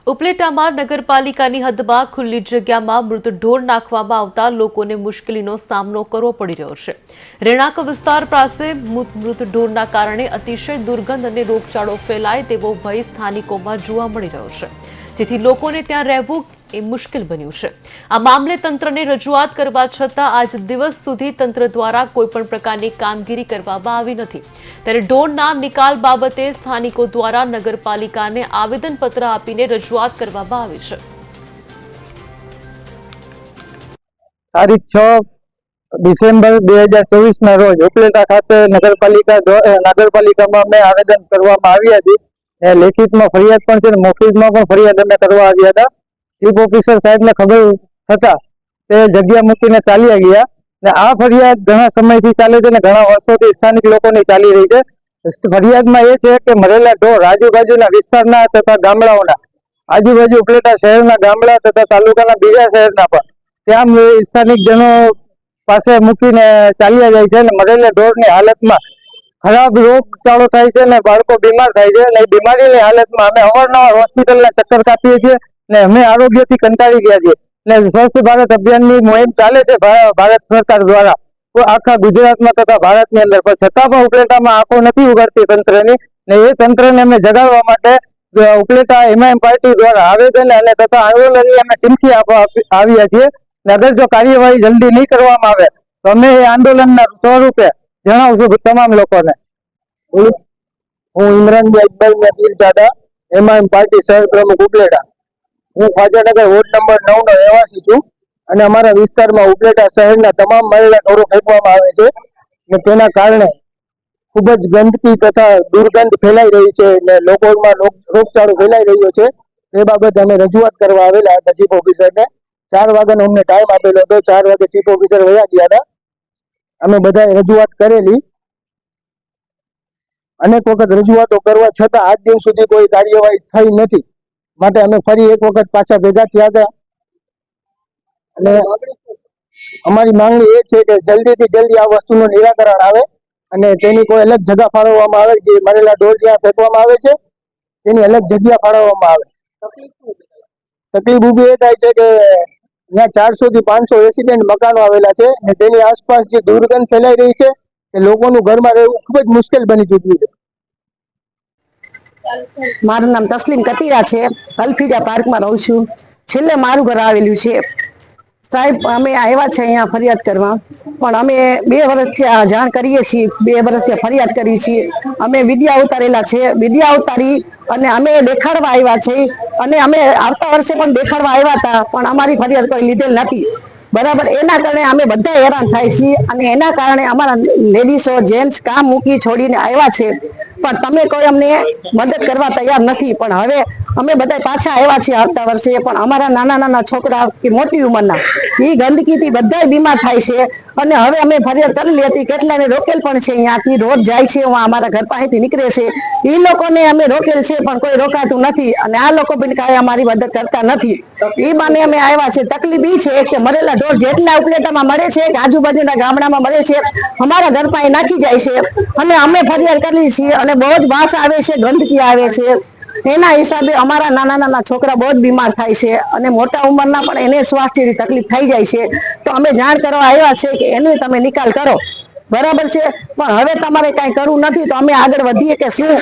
ઉપલેટામાં નગરપાલિકાની હદમાં ખુલ્લી જગ્યામાં મૃત ઢોર નાખવામાં આવતા લોકોને મુશ્કેલીનો સામનો કરવો પડી રહ્યો છે। રહેણાંક વિસ્તાર પાસે મૃત ઢોરના કારણે અતિશય દુર્ગંધ અને રોગચાળો ફેલાય તેવો ભય સ્થાનિકોમાં જોવા મળી રહ્યો છે, જેથી લોકોને ત્યાં રહેવું એ મુશ્કેલ બન્યું છે। આ મામલે તંત્રને રજૂઆત કરવા છતાં આજ દિવસ સુધી તંત્ર દ્વારા કોઈપણ પ્રકારની કામગીરી કરવામાં આવી નથી। ત્યારે ઢોરના નિકાલ બાબતે સ્થાનિકો દ્વારા નગરપાલિકાને આવેદનપત્ર આપીને રજૂઆત કરવામાં આવી છે। તારીખ 6 ડિસેમ્બર 2024 ના રોજ ઉપલેટા ખાતે નગરપાલિકામાં અમે આવેદન કરવામાં આવ્યા છીએ। લેખિતમાં ફરિયાદ પણ છે, મૌખિકમાં પણ ફરિયાદ અમે કરવા આવ્યા હતા। ચીફ ઓફિસર સાહેબને ખબર થતા તે જગ્યા મૂકીને ચાલ્યા ગયા ને આ ફરિયાદ ઘણા સમયથી ચાલે છે ને ઘણા વર્ષોથી સ્થાનિક લોકોની ચાલી રહી છે। ફરિયાદમાં એ છે કે મરેલા ઢોર આજુબાજુના વિસ્તારના તથા ગામડાઓના આજુબાજુ ઉપલેટા શહેરના ગામડા તથા તાલુકાના બીજા શહેરના પણ ત્યાં સ્થાનિક જનો પાસે મૂકીને ચાલ્યા જાય છે અને મરેલા ઢોરની હાલતમાં ખરાબ રોગચાળો થાય છે ને બાળકો બીમાર થાય છે અને એ બીમારીની હાલતમાં અમે અવારનવાર હોસ્પિટલના ચક્કર કાપીએ છીએ ને અમે આરોગ્યથી કંટાળી ગયા છીએ ને સ્વસ્થ ભારત અભિયાનની મુહિમ ચાલે છે ભારત સરકાર દ્વારા આખા ગુજરાતમાં તથા ભારતની અંદર, પણ છતાં પણ ઉપલેટામાં આંખો નથી ઉગાડતી તંત્રની ને એ તંત્રને અમે જગાડવા માટે ઉપલેટા એમઆઈએમ પાર્ટી દ્વારા આવેદન અને તથા આંદોલનની અમે ચીમકી આવ્યા છીએ ને અગર જો કાર્યવાહી જલ્દી નહીં કરવામાં આવે તો અમે એ આંદોલનના સ્વરૂપે જણાવશું તમામ લોકોને। હું ઇમરાનભાઈ ઇકબાલ પીરજાદા, એમઆઈએમ પાર્ટી શહેર પ્રમુખ ઉપલેટા। હું ખ્વાજાનગર વોર્ડ નંબર 9 નો રહેવાસી છું અને અમારા વિસ્તારમાં ઉપલેટા શહેરના તમામ મરેલા ઢોરો ફેંકવામાં આવે છે ને તેના કારણે ખૂબ જ ગંદકી તથા દુર્ગંધ ફેલાઈ રહી છે ને લોકોમાં રોગચાળો ફેલાઈ રહ્યો છે। એ બાબતે અમે રજૂઆત કરવા આવેલા હતા ચીફ ઓફિસરને। 4 વાગ્યાનો અમને ટાઈમ આપેલો હતો, 4 વાગે ચીફ ઓફિસર વયા ગયા હતા। અમે બધાએ રજૂઆત કરેલી, અનેક વખત રજૂઆતો કરવા છતાં આજ દિન સુધી કોઈ કાર્યવાહી થઈ નથી, માટે અમે ફરી એક વખત પાછા ભેગા થયા હતા અને અમારી માંગણી એ છે કે જલ્દીથી જલ્દી આ વસ્તુનું નિરાકરણ આવે અને તેની કોઈ અલગ જગ્યા ફાળવવામાં આવે। જે મરેલા ઢોર જ્યાં ફેંકવામાં આવે છે તેની અલગ જગ્યા ફાળવવામાં આવે। તકલીફ ઊભી એ થાય છે કે ત્યાં 400 થી 500 રેસિડેન્ટ મકાનો આવેલા છે અને તેની આસપાસ જે દુર્ગંધ ફેલાઈ રહી છે એ લોકોનું ઘરમાં રહેવું ખૂબ જ મુશ્કેલ બની ચૂક્યું છે। મારું નામ તસ્લીમ કતીરા છે, અલ્ફીજા પાર્કમાં રહું છું। છેલ્લે મારું ઘર આવેલું છે સાહેબ। અમે આવ્યા છે અહીંયા ફરિયાદ કરવા, પણ અમે 2 વર્ષથી જાણ કરીએ છીએ, 2 વર્ષથી ફરિયાદ કરી છીએ। અમે વિડિયા ઉતારેલા છે, વિડિયા ઉતારી અને અમે દેખાડવા આવ્યા છે અને અમે આવતા વર્ષે પણ દેખાડવા આવ્યા હતા, પણ અમારી ફરિયાદ કોઈ લીધેલ નથી, બરાબર। એના કારણે અમે બધા હેરાન થાય છીએ અને એના કારણે અમારા લેડીઝો જેન્ટ્સ કામ મૂકી છોડીને આવ્યા છે, પણ તમે કોઈ અમને મદદ કરવા તૈયાર નથી। પણ હવે અમે બધા પાછા આવ્યા છીએ આવતા વર્ષે, પણ અમારા નાના નાના છોકરા કે મોટી ઉંમરના એ ગંદકીથી બધા બીમાર થાય છે અને હવે અમે ફરિયાદ કરેલી હતી, કેટલાને રોકેલ પણ છે, અહીંયાથી રોજ જાય છે, અમારા ઘર પાસેથી નીકળે છે, એ લોકોને અમે રોકેલ છે પણ કોઈ રોકાતું નથી અને આ લોકો પણ કાંઈ અમારી મદદ કરતા નથી। એ બાને અમે આવ્યા છે। તકલીફ એ છે કે મરેલા ઢોર જેટલા ઉપલેટામાં મળે છે કે આજુબાજુના ગામડામાં મળે છે, અમારા ઘર પાસે નાખી જાય છે અને અમે ફરિયાદ કરીએ છીએ અને બહુ જ વાસ આવે છે, ગંદકી આવે છે। એના હિસાબે અમારા નાના નાના છોકરા બહુ જ બીમાર થાય છે અને મોટા ઉંમરના પણ એને સ્વાસ્થ્યની તકલીફ થઈ જાય છે। તો અમે જાણ કરવા આવ્યા છે કે એનો તમે નિકાલ કરો, બરાબર છે, પણ હવે તમારે કાંઈ કરવું નથી તો અમે આગળ વધીએ કે શું?